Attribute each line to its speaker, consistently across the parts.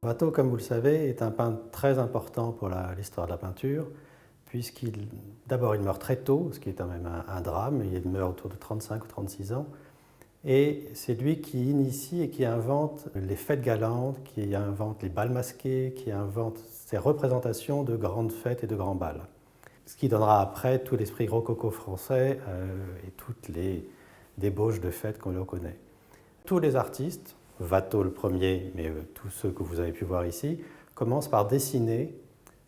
Speaker 1: Watteau, comme vous le savez, est un peintre très important pour l'histoire de la peinture, d'abord il meurt très tôt, ce qui est quand même un drame, il meurt autour de 35 ou 36 ans, et c'est lui qui initie et qui invente les fêtes galantes, qui invente les bals masqués, qui invente ces représentations de grandes fêtes et de grands bals. Ce qui donnera après tout l'esprit rococo français et toutes les débauches de fêtes qu'on le connaît. Tous les artistes, Watteau le premier, mais tous ceux que vous avez pu voir ici, commencent par dessiner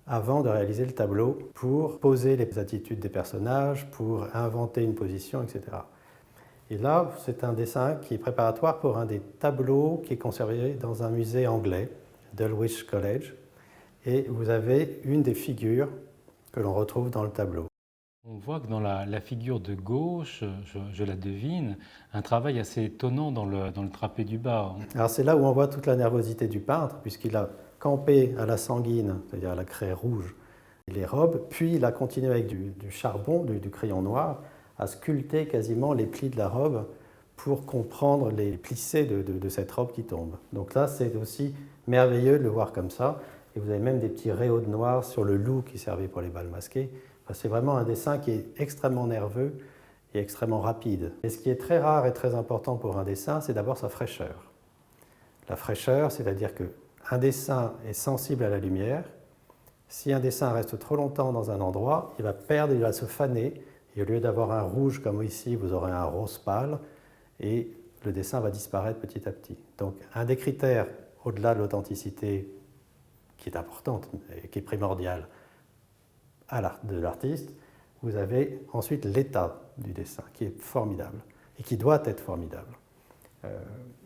Speaker 1: avant de réaliser le tableau pour poser les attitudes des personnages, pour inventer une position, etc. Et là, c'est un dessin qui est préparatoire pour un des tableaux qui est conservé dans un musée anglais, Dulwich College. Et vous avez une des figures que l'on retrouve dans le tableau.
Speaker 2: On voit que dans la figure de gauche, je la devine, un travail assez étonnant dans le trapé du bas.
Speaker 1: Alors c'est là où on voit toute la nervosité du peintre, puisqu'il a campé à la sanguine, c'est-à-dire à la craie rouge, les robes, puis il a continué avec du charbon, du crayon noir, à sculpter quasiment les plis de la robe pour comprendre les plissés de cette robe qui tombe. Donc là, c'est aussi merveilleux de le voir comme ça. Et vous avez même des petits rayons de noir sur le loup qui servait pour les bals masqués. Enfin, c'est vraiment un dessin qui est extrêmement nerveux et extrêmement rapide. Et ce qui est très rare et très important pour un dessin, c'est d'abord sa fraîcheur. La fraîcheur, c'est-à-dire qu'un dessin est sensible à la lumière. Si un dessin reste trop longtemps dans un endroit, il va perdre, il va se faner. Et au lieu d'avoir un rouge comme ici, vous aurez un rose pâle et le dessin va disparaître petit à petit. Donc un des critères, au-delà de l'authenticité qui est importante et qui est primordiale de l'artiste, vous avez ensuite l'état du dessin qui est formidable et qui doit être formidable.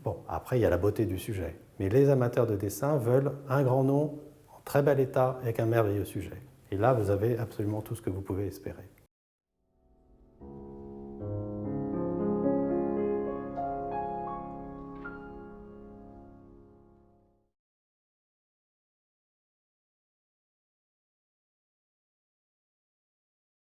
Speaker 1: Bon, après, il y a la beauté du sujet. Mais les amateurs de dessin veulent un grand nom en très bel état avec un merveilleux sujet. Et là, vous avez absolument tout ce que vous pouvez espérer.